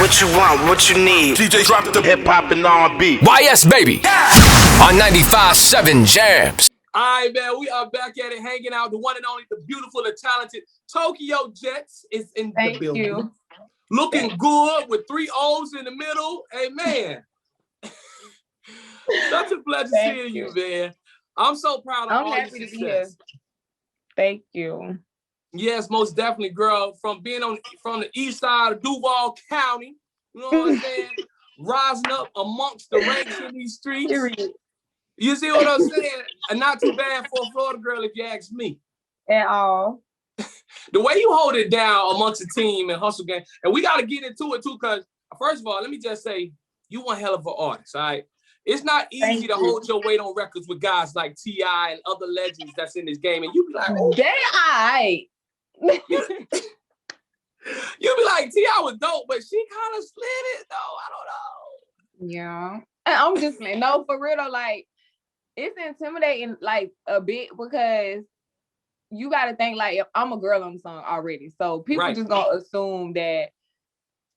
What you want, what you need. DJ drop the hip hop and R&B. YS baby on 95.7 Jamz. All right, man, we are back at it, hanging out. The one and only, the beautiful, the talented Tokyo Jetz is in the building. You. Looking good with 3 O's in the middle. Hey, man. Such a pleasure seeing you, man. I'm so proud of all your happy to be here. success. Thank you. Yes, most definitely, girl. From being from the east side of Duval County, you know what I'm saying? Rising up amongst the ranks in these streets. Period. You see what I'm saying? And not too bad for a Florida girl, if you ask me. At all. The way you hold it down amongst the team and hustle game, and we got to get into it too, because first of all, let me just say, you one hell of an artist, all right? It's not easy to hold your weight on records with guys like T.I. and other legends that's in this game, and you be like, oh. They aight. You be like, T.I. was dope, but she kind of slid it, though. I don't know. Yeah. And I'm just saying, no, for real though, like, it's intimidating like a bit because you got to think like if I'm a girl on the song already. So people just gonna assume that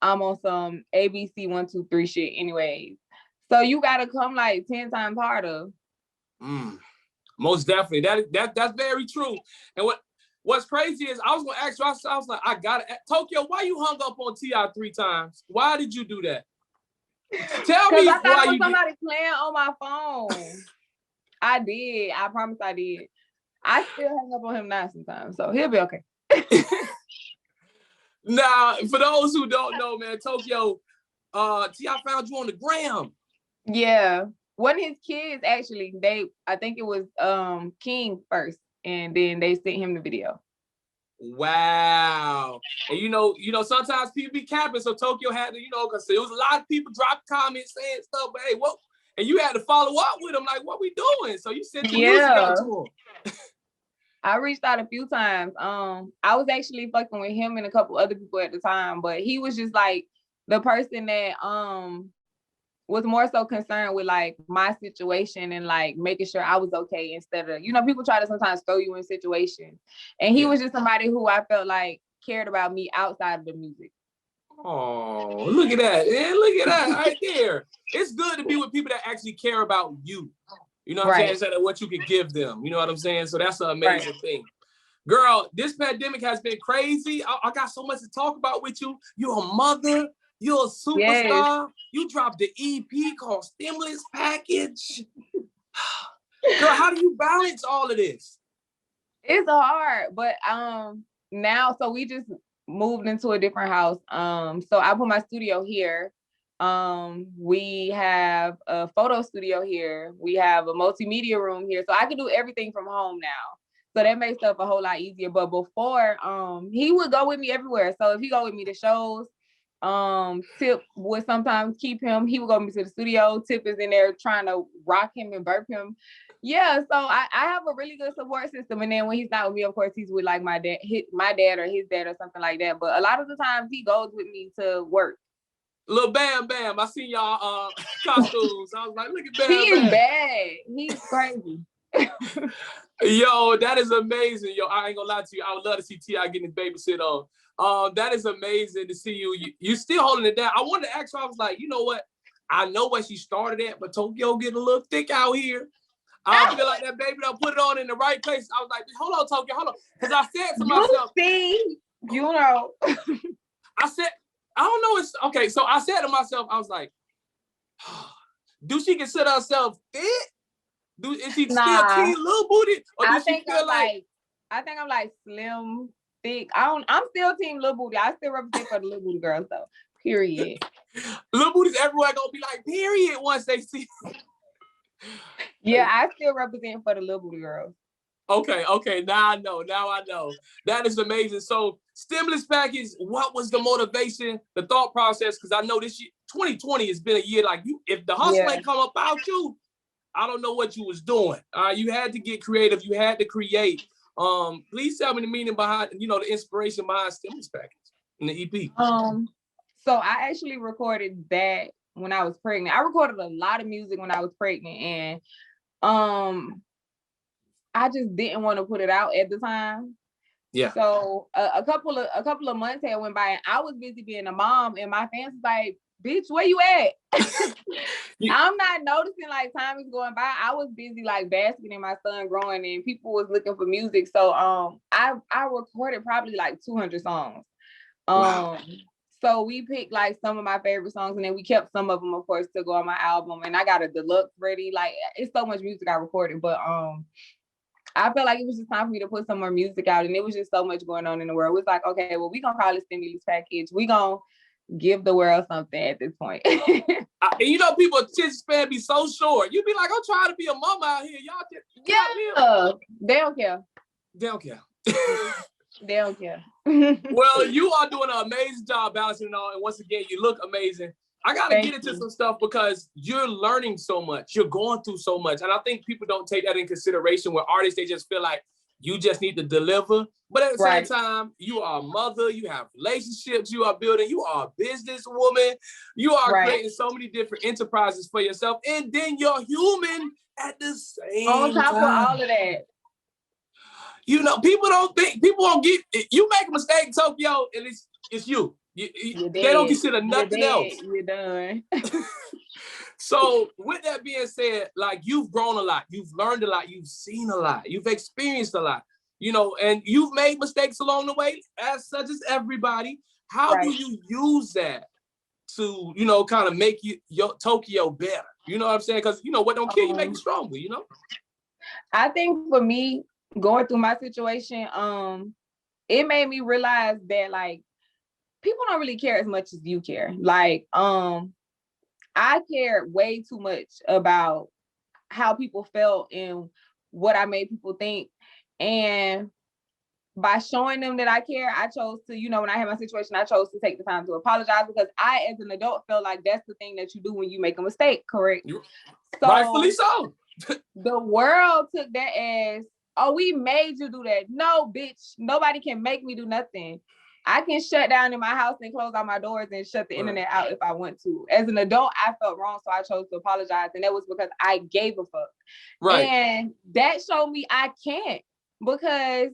I'm on some ABC 1, 2, 3 shit anyways. So you got to come like 10 times harder. Most definitely. That's very true. And what's crazy is I was gonna ask you, I was like, I got it. Tokyo, why you hung up on T.I. 3 times? Why did you do that? Tell me I thought why it was you somebody playing on my phone. I did. I promise I did. I still hang up on him now sometimes, so he'll be okay. Now, for those who don't know, man, Tokyo, T.I. found you on the gram. Yeah. One of his kids actually, I think it was King first, and then they sent him the video. Wow. And you know, sometimes people be capping, so Tokyo had to, because there was a lot of people drop comments saying stuff, but hey, what? And you had to follow up with them, like, what we doing? So you sent your music out to him. I reached out a few times. I was actually fucking with him and a couple other people at the time, but he was just like the person that was more so concerned with like my situation and like making sure I was okay instead of, people try to sometimes throw you in situations. And he was just somebody who I felt like cared about me outside of the music. Oh, look at that. Yeah, look at that right there. It's good to be with people that actually care about you. You know what I'm saying? Instead of what you can give them. You know what I'm saying? So that's an amazing thing. Girl, this pandemic has been crazy. I got so much to talk about with you. You're a mother. You're a superstar. Yes. You dropped the EP called Stimulus Package. Girl, how do you balance all of this? It's hard, but now, so we just moved into a different house. So I put my studio here. We have a photo studio here. We have a multimedia room here. So I can do everything from home now. So that makes stuff a whole lot easier. But before, he would go with me everywhere. So if he go with me to shows, Tip would sometimes keep him. He would go with me to the studio. Tip is in there trying to rock him and burp him. Yeah, so I have a really good support system. And then when he's not with me, of course, he's with like my dad or his dad or something like that. But a lot of the times he goes with me to work. Little Bam Bam, I seen y'all costumes. I was like, look at Bam Bam. He is bad. He's crazy. Yo, that is amazing. Yo, I ain't gonna lie to you. I would love to see T.I. getting his babysit on. That is amazing to see you. You still holding it down. I wanted to ask her, I was like, you know what? I know where she started at, but Tokyo getting a little thick out here. I feel like that baby done put it on in the right place. I was like, hold on, Tokyo, hold on. Because I said to myself. I said, I don't know. It's okay. So I said to myself, I was like, do she consider herself fit? Is she still team little booty? Or does she feel like I think I'm like slim, thick. I'm still team little booty. I still represent for the little booty girls though. Period. Little booties everywhere gonna be like, period, once they see. Yeah, I still represent for the little booty girls. Okay. Now I know. That is amazing. So, stimulus package, what was the motivation, the thought process? Because I know this year, 2020 has been a year like you. If the hustle ain't come about you, I don't know what you was doing. You had to get creative. You had to create. Please tell me the meaning behind, the inspiration behind stimulus package and the EP. So I actually recorded that when I was pregnant. I recorded a lot of music when I was pregnant, and I just didn't want to put it out at the time. Yeah. So a couple of months had went by, and I was busy being a mom, and my fans was like, "Bitch, where you at?" I'm not noticing like time is going by. I was busy like basking in my son growing, and people was looking for music. So I recorded probably like 200 songs. Wow. So we picked like some of my favorite songs, and then we kept some of them, of course, to go on my album. And I got a deluxe ready. Like, it's so much music I recorded, but I felt like it was just time for me to put some more music out, and it was just so much going on in the world. It was like, okay, well, we gonna call it stimulus package. We gonna give the world something at this point. And you know, people attention span be so short. You be like, I'm trying to be a mama out here. Y'all just they don't care. They don't care. They don't care. Well, you are doing an amazing job balancing it all. And once again, you look amazing. I got to get into some stuff because you're learning so much. You're going through so much. And I think people don't take that in consideration where artists, they just feel like you just need to deliver. But at the same time, you are a mother, you have relationships you are building, you are a businesswoman, you are creating so many different enterprises for yourself. And then you're human at the same time. On top of all of that. You know, people don't get, you make a mistake, Tokyo, and it's you. They don't consider nothing else. You're done. So with that being said, like, you've grown a lot, you've learned a lot, you've seen a lot, you've experienced a lot, you know, and you've made mistakes along the way, as such as everybody. How do you use that to, you know, kind of make your Tokyo better? You know what I'm saying? Because, you know, what don't kill you make you stronger, you know? I think for me, going through my situation, it made me realize that, like, people don't really care as much as you care. Like, I cared way too much about how people felt and what I made people think. And by showing them that I care, I chose to, you know, when I had my situation, I chose to take the time to apologize, because I, as an adult, felt like that's the thing that you do when you make a mistake, correct? So, rightfully so. The world took that as, oh, we made you do that. No, bitch, nobody can make me do nothing. I can shut down in my house and close all my doors and shut the internet out if I want to. As an adult, I felt wrong, so I chose to apologize. And that was because I gave a fuck. Right. And that showed me I can't, because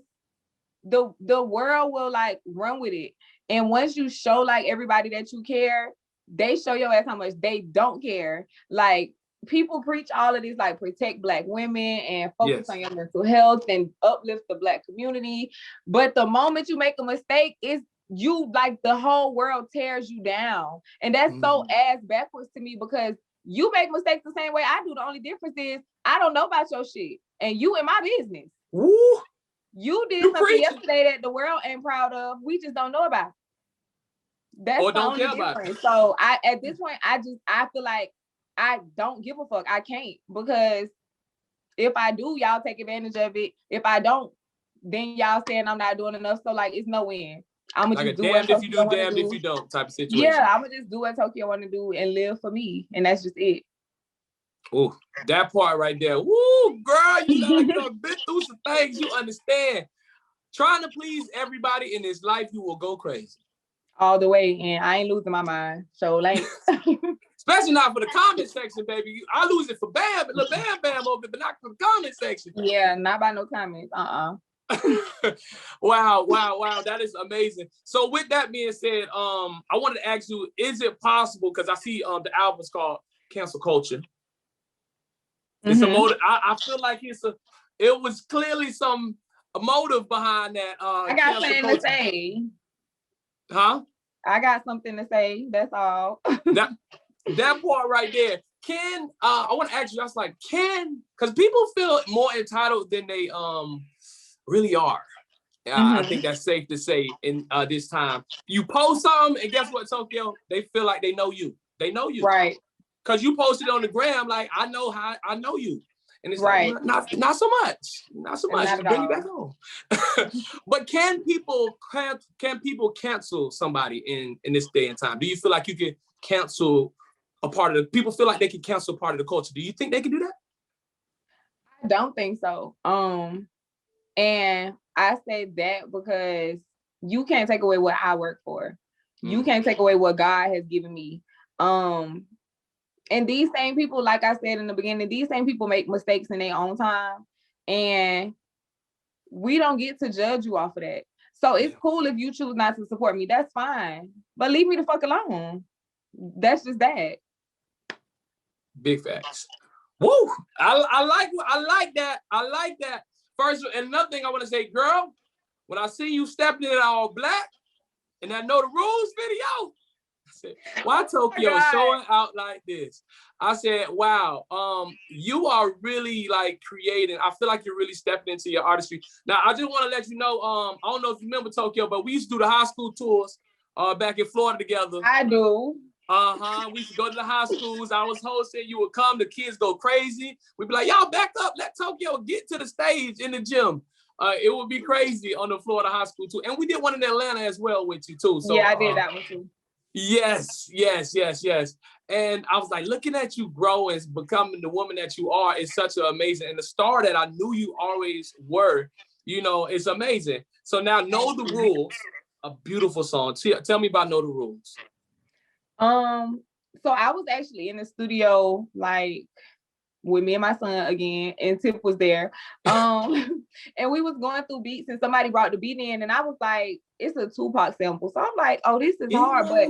the world will like run with it. And once you show like everybody that you care, they show your ass how much they don't care. Like, people preach all of this, like, protect Black women and focus on your mental health and uplift the Black community. But the moment you make a mistake, it's you, like, the whole world tears you down. And that's so ass backwards to me, because you make mistakes the same way I do. The only difference is I don't know about your shit, and you in my business. Woo. You did something yesterday that the world ain't proud of. We just don't know about it. That's the only difference. So at this point, I feel like I don't give a fuck. I can't, because if I do, y'all take advantage of it. If I don't, then y'all saying I'm not doing enough. So, like, it's no win. I'm gonna just do what damned if you do, damned if you don't type of situation. Yeah, I'm gonna just do what Tokyo want to do and live for me, and that's just it. Oh, that part right there. Woo, girl, you sound like you've been through some things. You understand. Trying to please everybody in this life, you will go crazy. All the way, and I ain't losing my mind. So, like. Especially not for the comment section, baby. I lose it for Bam, little Bam over it, but not for the comment section. Yeah, not by no comments. Wow. That is amazing. So with that being said, I wanted to ask you, is it possible, because I see the album is called Cancel Culture. It's a motive. I feel like it was clearly a motive behind that. I got something to say. Huh? I got something to say. That's all. That part right there. I want to ask you, because people feel more entitled than they really are. I think that's safe to say in this time. You post something, and guess what, Tokyo? They feel like they know you. They know you. Right. Because you posted on the gram, like, I know you. And it's like, not so much. Not so much. Just bring you back home. But can people cancel somebody in this day and time? Do you feel like you can cancel a part of people feel like they can cancel part of the culture? Do you think they can do that? I don't think so. And I say that because you can't take away what I work for. You can't take away what God has given me. And these same people, like I said in the beginning, these same people make mistakes in their own time. And we don't get to judge you off of that. So it's cool if you choose not to support me. That's fine. But leave me the fuck alone. That's just that. Big facts. Woo! I like that. I like that. First, and another thing I want to say, girl, when I see you stepping in all black and I know the rules video, I said, why Tokyo showing out like this? I said, wow, you are really like creating. I feel like you're really stepping into your artistry. Now, I just want to let you know, I don't know if you remember Tokyo, but we used to do the high school tours back in Florida together. I do. We used to go to the high schools. I was hosting. You would come. The kids go crazy. We'd be like, y'all back up. Let Tokyo get to the stage in the gym. It would be crazy on the Florida high school too. And we did one in Atlanta as well with you too. So yeah, I did that one too. Yes. And I was like, looking at you grow and becoming the woman that you are is such an amazing, and the star that I knew you always were, you know, it's amazing. So now Know the Rules, a beautiful song. Tell me about Know the Rules. So I was actually in the studio, like with me and my son again, and Tip was there. And we was going through beats and somebody brought the beat in and I was like, it's a Tupac sample. So I'm like, oh, this is hard, but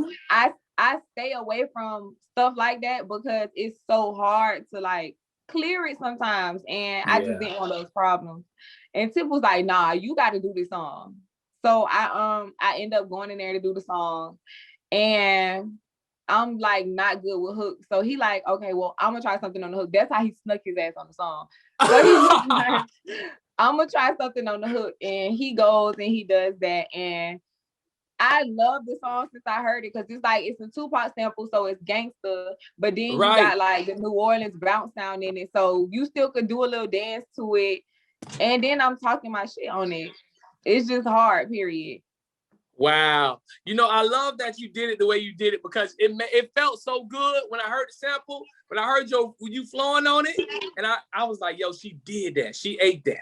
I stay away from stuff like that because it's so hard to like clear it sometimes. And I just didn't want those problems. And Tip was like, nah, you got to do this song. So I end up going in there to do the song, and I'm like not good with hooks. So he like, okay, well, I'm gonna try something on the hook. That's how he snuck his ass on the song. So he was like, I'm gonna try something on the hook. And he goes and he does that. And I love the song since I heard it because it's like it's a Tupac sample, so it's gangster, but then you got like the New Orleans bounce sound in it. So you still could do a little dance to it. And then I'm talking my shit on it. It's just hard, period. Wow. You know, I love that you did it the way you did it because it felt so good when I heard the sample, when I heard you flowing on it. And I was like, yo, she did that. She ate that.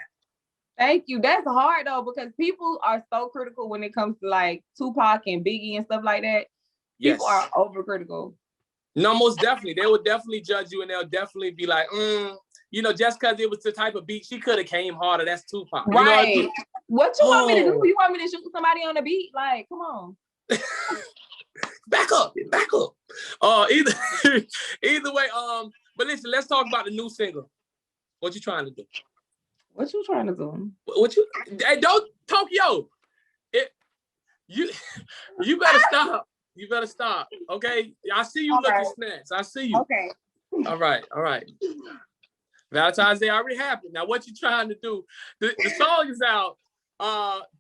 Thank you. That's hard though, because people are so critical when it comes to like Tupac and Biggie and stuff like that. Yes. People are overcritical. No, most definitely. They will definitely judge you and they'll definitely be like, you know, just because it was the type of beat, she could have came harder. That's Tupac. Right. You know what I mean? What you want me to do? You want me to shoot somebody on the beat? Like, come on. Back up. Either way, but listen, let's talk about the new single. What you trying to do? What you trying to do? Hey, don't Tokyo. You better stop. You better stop. Okay. I see you looking snacks. I see you. Okay. All right. Valentine's Day already happened. Now what you trying to do? The song is out.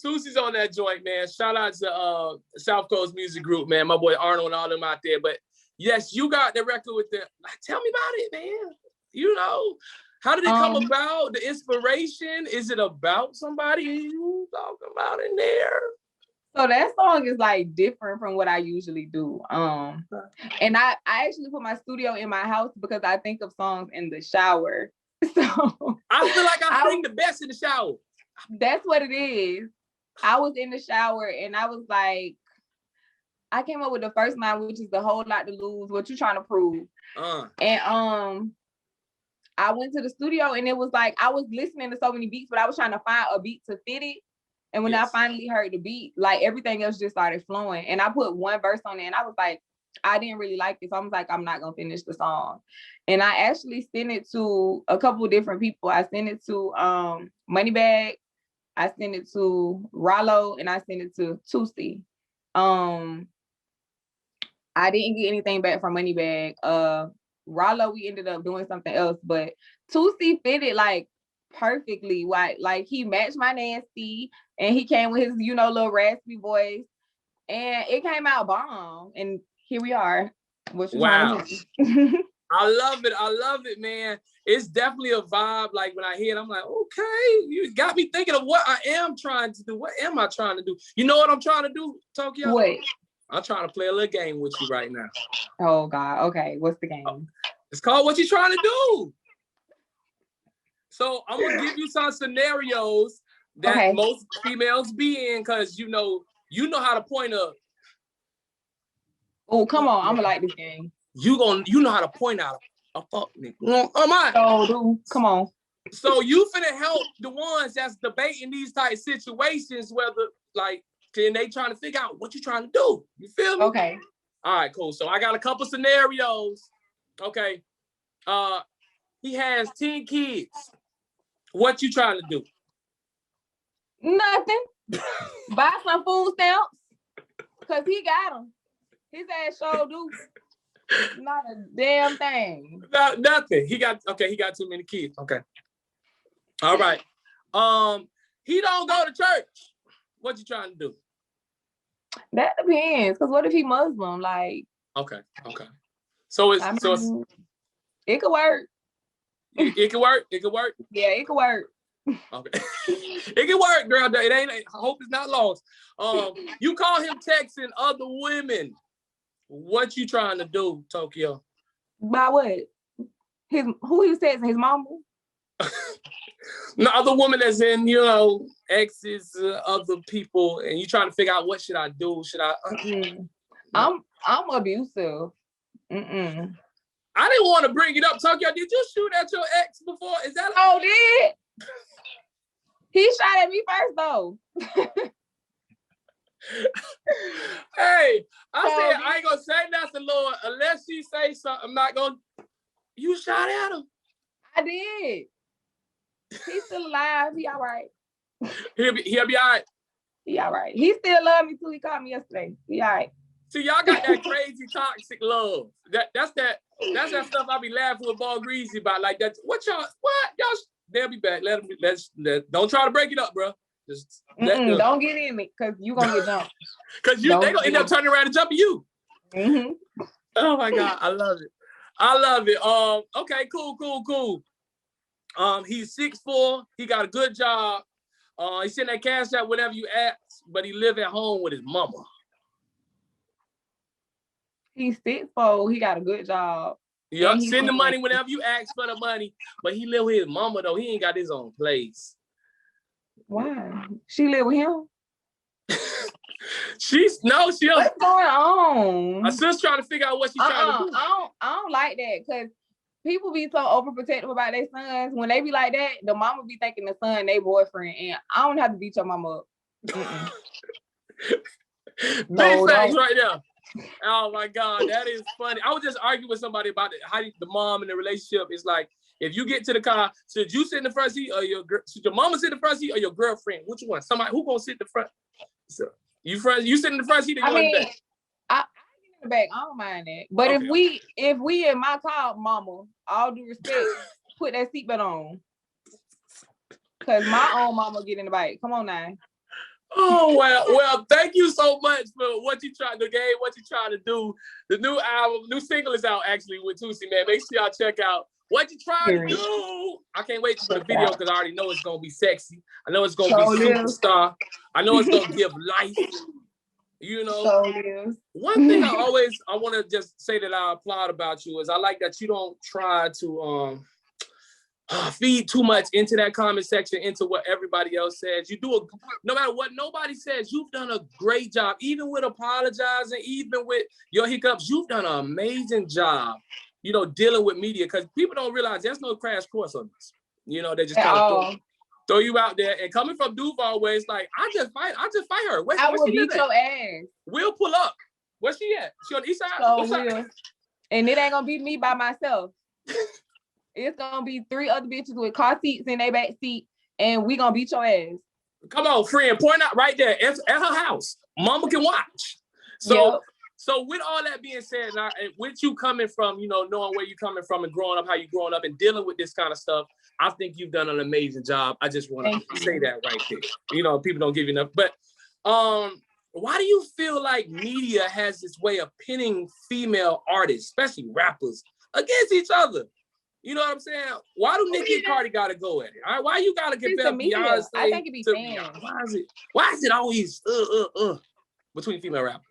Tusi's on that joint, man. Shout out to South Coast Music Group, man. My boy Arnold and all them out there. But yes, you got the record with the. Tell me about it, man. You know, how did it come about? The inspiration? Is it about somebody you talking about in there? So that song is like different from what I usually do. And I actually put my studio in my house because I think of songs in the shower. So I feel like I sing the best in the shower. That's what it is. I was in the shower and I was like, I came up with the first line, which is the whole lot to lose. What you trying to prove? And I went to the studio and it was like I was listening to so many beats, but I was trying to find a beat to fit it. And when I finally heard the beat, like everything else just started flowing. And I put one verse on it and I was like, I didn't really like it. So I was like, I'm not gonna finish the song. And I actually sent it to a couple of different people. I sent it to Moneybag, I sent it to Rollo, and I sent it to Tusi. I didn't get anything back from Moneybag. Rollo, we ended up doing something else, but Tusi fitted like perfectly. Like he matched my nasty and he came with his, you know, little raspy voice and it came out bomb. And here we are. Wow. I love it, man. It's definitely a vibe. Like when I hear it, I'm like, okay, you got me thinking of what I am trying to do. What am I trying to do? You know what I'm trying to do, Tokyo? What? I'm trying to play a little game with you right now. Oh God. Okay. What's the game? It's called What You Trying to Do. So I'm gonna give you some scenarios that most females be in, because you know how to point up. Oh, come on. I'm gonna like this game. You know how to point out a fuck nigga. Oh, dude, come on. So you finna help the ones that's debating these type situations, whether like, then they trying to figure out what you trying to do. You feel me? Okay. All right, cool. So I got a couple scenarios. Okay. He has 10 kids. What you trying to do? Nothing. Buy some food stamps. Cause he got them. His ass sure do. Not a damn thing. Nothing. He got too many kids. Okay. All right. He don't go to church. What you trying to do? That depends. Cause what if he Muslim? Like. Okay. So it could work. It could work. It could work. Yeah, it could work. Okay. It can work, girl. It ain't. I hope it's not lost. You call him texting other women. What you trying to do, Tokyo? By what? Who he was texting? His mama? No, other woman that's in, exes, other people, and you trying to figure out what should I do? Should I? I'm abusive. Mm-mm. I didn't want to bring it up, Tokyo. Did you shoot at your ex before? Is that? Oh, did? He shot at me first, though. Hey, I said I ain't gonna say nothing, Lord, unless she say something. I'm not gonna. You shot at him. I did. He's still alive. He all right. He'll be all right. He all right. He still love me too. He called me yesterday. He all right. See, y'all got that crazy toxic love. That's that stuff I be laughing with Ball Greasy about. Like that. What? Y'all? They'll be back. Let's don't try to break it up, bro. Just don't get in it, cause you gonna get jumped. Cause they gonna end up turning around and jumping you. Mm-hmm. Oh my God, I love it. Okay, cool. He's 6'4". He got a good job. He send that cash out whenever you ask, but he live at home with his mama. He's 6'4". He got a good job. Yeah, send the money whenever you ask for the money, but he live with his mama though. He ain't got his own place. Why? She live with him? What's going on? My sister's trying to figure out what she's trying to do. I don't like that, because people be so overprotective about their sons. When they be like that, the mama be thinking the son they boyfriend, and I don't have to beat your mama up. Big facts right there. Oh my God, that is funny. I was just arguing with somebody about it, how the mom in the relationship is like, if you get to the car, should you sit in the front seat or should your mama sit in the front seat or your girlfriend? Which one? Somebody who gonna sit in the front? So you sit in the front seat or you in the back? I get in the back. I don't mind that. But okay. if we in my car, mama, all due respect, put that seatbelt on. Cause my own mama get in the back. Come on now. Oh well, thank you so much for what you trying to game, what you trying to do. The new album, new single is out actually with Tusi, man. Make sure y'all check out What You Trying to Do. I can't wait for the video because I already know it's gonna be sexy. I know it's gonna be superstar. I know it's gonna give life. One thing I want to just say that I applaud about you is I like that you don't try to feed too much into that comment section, into what everybody else says. You do no matter what nobody says, you've done a great job, even with apologizing, even with your hiccups. You've done an amazing job, dealing with media, because people don't realize there's no crash course on this. They just kind of throw you out there. And coming from Duval, where it's like, I just fight her. I will beat your ass. We'll pull up. Where's she at? She on the east side? And it ain't gonna be me by myself. It's gonna be 3 other bitches with car seats in their back seat, and we gonna beat your ass. Come on, friend, point out right there at her house. Mama can watch. So with all that being said, and with you coming from, knowing where you're coming from and growing up, how you're growing up and dealing with this kind of stuff, I think you've done an amazing job. I just want to say that right there. People don't give you enough. But why do you feel like media has this way of pinning female artists, especially rappers, against each other? You know what I'm saying? Why do Nicki and Cardi gotta go at it? All right, why you gotta compare Beyonce? I think it be fans. Why is it always between female rappers?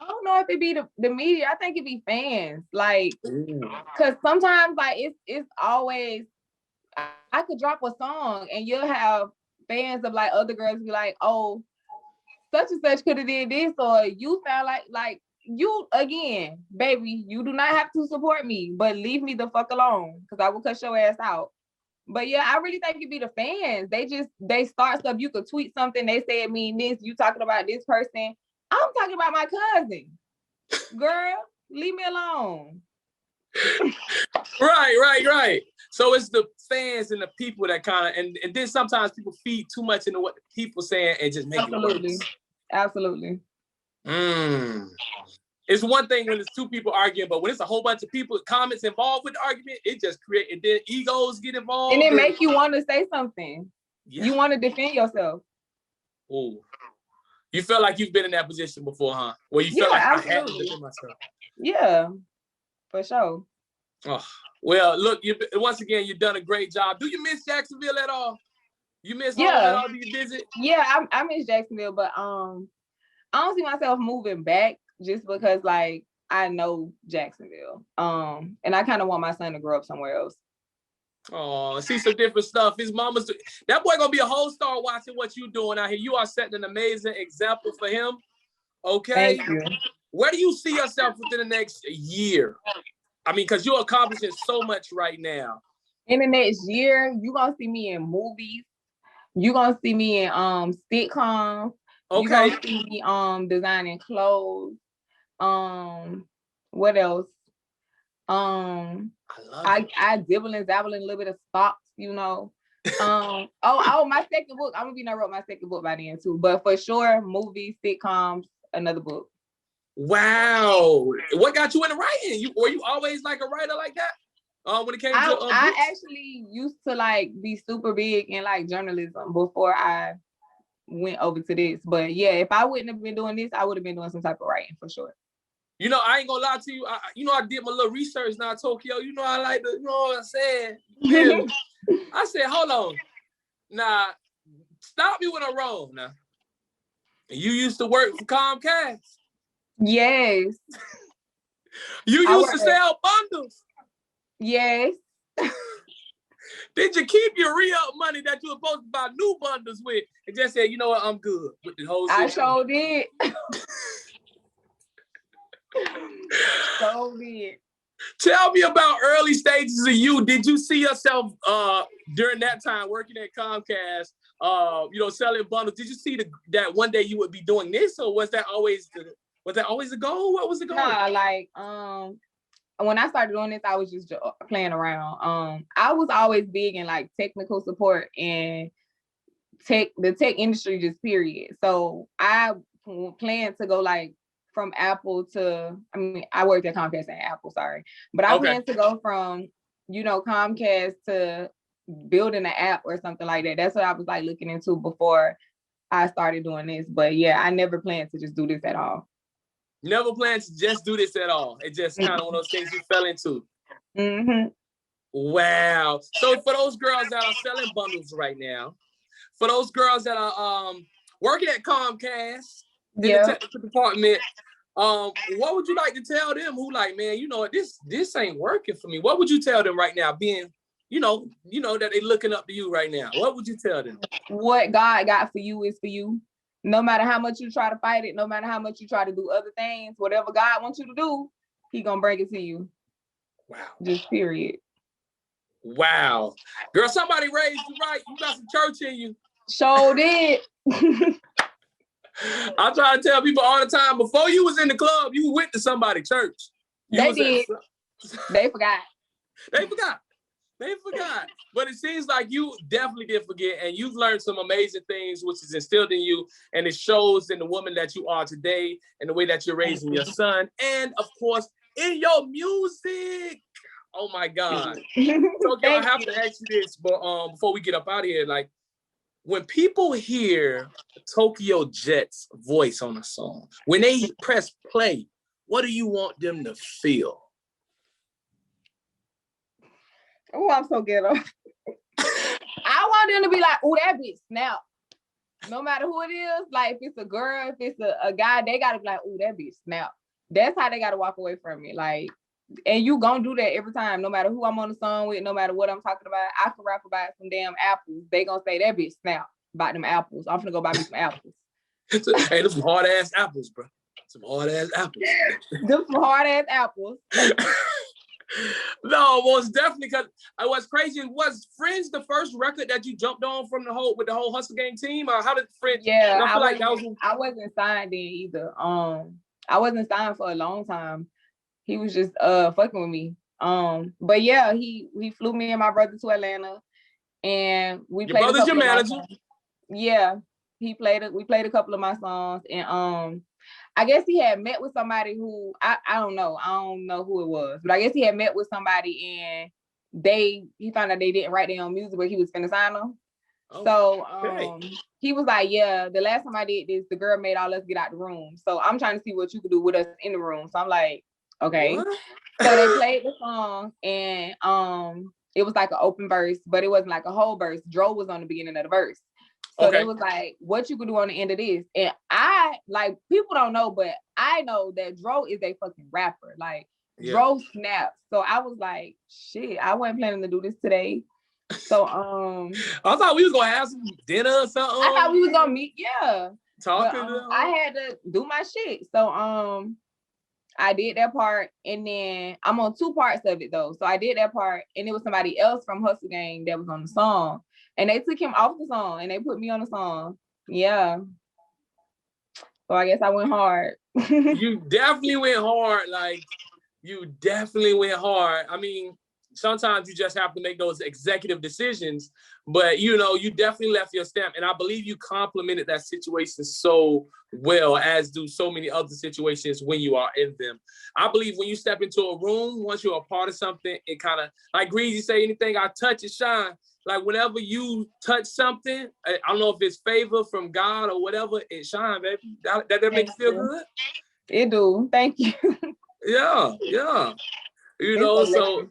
I don't know if it be the media. I think it be fans. Like, cause sometimes it's always I could drop a song and you'll have fans of like other girls be like, oh, such and such could have did this, or you sound like you, again, baby, you do not have to support me, but leave me the fuck alone, because I will cut your ass out. But yeah, I really think it be the fans. They start stuff. You could tweet something. They say it mean this. You talking about this person. I'm talking about my cousin. Girl, leave me alone. Right. So it's the fans and the people that kind of, and then sometimes people feed too much into what the people saying and just make it worse. Absolutely. It's one thing when it's two people arguing, but when it's a whole bunch of people, comments involved with the argument, it just creates, and then egos get involved. And it make you want to say something. Yeah. You want to defend yourself. Oh, you feel like you've been in that position before, huh? Where you feel like absolutely. I had to defend myself. Yeah, for sure. Oh, well, look, once again, you've done a great job. Do you miss Jacksonville at all? You miss home at all? Do you visit? Yeah, I miss Jacksonville, but I don't see myself moving back just because like I know Jacksonville. And I kind of want my son to grow up somewhere else. Oh, see some different stuff. His mama's that boy gonna be a whole star watching what you doing out here. You are setting an amazing example for him. Okay. Thank you. Where do you see yourself within the next year? I mean, because you're accomplishing so much right now. In the next year, you're gonna see me in movies. You're gonna see me in sitcoms. Okay. You're gonna see me designing clothes. What else? I dibble and dabble in a little bit of stocks, you know. My second book. I'm gonna be wrote my second book by then too. But for sure, movies, sitcoms, another book. Wow. What got you into writing? Were you always like a writer like that? When it came to I actually used to like be super big in like journalism before I went over to this. But yeah, if I wouldn't have been doing this, I would have been doing some type of writing for sure. You know, I ain't gonna lie to you. I did my little research now, Tokyo. You know, I like to, you know what I'm saying? Yeah. I said, hold on. Nah, stop me when I'm wrong now. You used to work for Comcast. Yes. You used to sell bundles. Yes. Did you keep your re-up money that you were supposed to buy new bundles with and just say, you know what, I'm good with the whole I sure did. So did. Tell me about early stages of you. Did you see yourself during that time working at Comcast, selling bundles? Did you see that one day you would be doing this, or was that always a goal? What was the goal? Nah, like when I started doing this, I was just playing around. I was always big in like technical support and the tech industry, just period. So I planned to go like from Apple to, I worked at Comcast and Apple, sorry. But I planned to go from, Comcast to building an app or something like that. That's what I was like looking into before I started doing this. But yeah, I never planned to just do this at all. Never planned to just do this at all. It just kind of one of those things you fell into. Mm-hmm. Wow. So for those girls that are selling bundles right now, for those girls that are working at Comcast in the technical department, what would you like to tell them who like, man, this ain't working for me? What would you tell them right now, being, that they looking up to you right now? What would you tell them? What God got for you is for you. No matter how much you try to fight it, no matter how much you try to do other things, whatever God wants you to do, he gonna bring it to you. Wow. Just period. Wow. Girl, somebody raised you right. You got some church in you. Sure did. I try to tell people all the time, before you was in the club, you went to somebody's church. They did. They forgot. They forgot. But it seems like you definitely did forget, and you've learned some amazing things, which is instilled in you, and it shows in the woman that you are today and the way that you're raising your son, and of course, in your music. Oh my God. Okay, I have to ask you this, but before we get up out of here, like, when people hear Tokyo Jetz voice on a song, when they press play, what do you want them to feel? Oh, I'm so ghetto. I want them to be like, oh, that bitch snap. No matter who it is, like if it's a girl, if it's a guy, they gotta be like, oh, that bitch snap. That's how they gotta walk away from it. Like, and you gonna do that every time, no matter who I'm on the song with, no matter what I'm talking about. I can rap about some damn apples. They gonna say that bitch snap about them apples. I'm finna go buy me some apples. Hey, them some hard ass apples, bro. Some hard ass apples. Them some hard ass apples. No, most definitely. Because I was crazy. Was Friends the first record that you jumped on from with the whole Hustle Gang team? Or how did Friends? Yeah, I feel like that was. I wasn't signed then either. I wasn't signed for a long time. He was just fucking with me. But yeah, he flew me and my brother to Atlanta, and we Your played brother's your of my manager. songs. Yeah, we played a couple of my songs, and I guess he had met with somebody who I don't know who it was, but I guess he had met with somebody and he found out they didn't write their own music, but he was finna sign them. Oh, so he was like, yeah, the last time I did this, the girl made all us get out the room. So I'm trying to see what you could do with us in the room. So I'm like, okay. What? So they played the song, and it was like an open verse, but it wasn't like a whole verse. Dro was on the beginning of the verse. So they was like, what you could do on the end of this? And I, like, people don't know, but I know that Dro is a fucking rapper. Like, Dro snaps. So I was like, shit, I wasn't planning to do this today. So I thought we was gonna have some dinner or something. I thought we was gonna meet, talking. I had to do my shit. So I did that part, and then I'm on 2 parts of it though. So I did that part, and it was somebody else from Hustle Gang that was on the song, and they took him off the song and they put me on the song. Yeah. So I guess I went hard. You definitely went hard. Like, you definitely went hard. I mean, sometimes you just have to make those executive decisions, but you definitely left your stamp. And I believe you complimented that situation so well, as do so many other situations when you are in them. I believe when you step into a room, once you're a part of something, it kind of, like Greasy say, anything I touch, it shine. Like, whenever you touch something, I don't know if it's favor from God or whatever, it shine, baby. That make you feel good? It do. Thank you. Yeah. So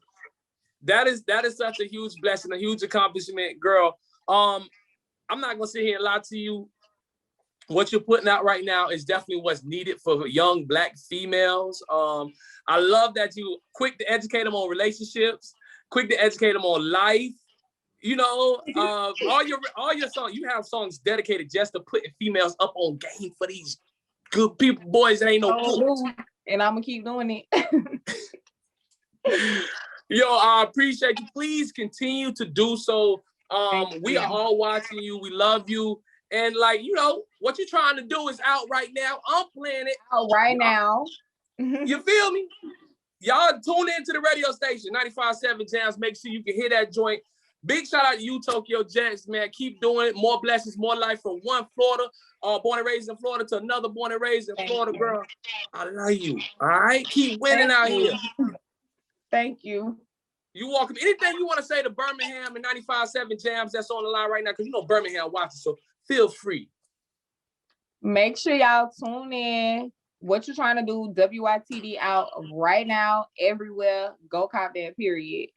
that is such a huge blessing, a huge accomplishment, girl. I'm not gonna sit here and lie to you. What you're putting out right now is definitely what's needed for young Black females. I love that you quick to educate them on relationships, quick to educate them on life. All your songs, you have songs dedicated just to putting females up on game for these good people, boys that ain't no good. And I'm gonna keep doing it. Yo, I appreciate you. Please continue to do so. We are all watching you. We love you. And what you're trying to do is out right now. I'm playing it. Out right now. You feel me? Y'all tune into the radio station, 95.7 Jamz. Make sure you can hear that joint. Big shout out to you, Tokyo Jetz, man. Keep doing it. More blessings, more life from one Florida, born and raised in Florida, to another born and raised in Florida, girl. I love you. All right? Keep winning out here. Thank you. You welcome. Anything you want to say to Birmingham and 95.7 Jamz that's on the line right now? Because Birmingham watching, so feel free. Make sure y'all tune in. What you're trying to do, WYTD out right now, everywhere. Go cop that, period.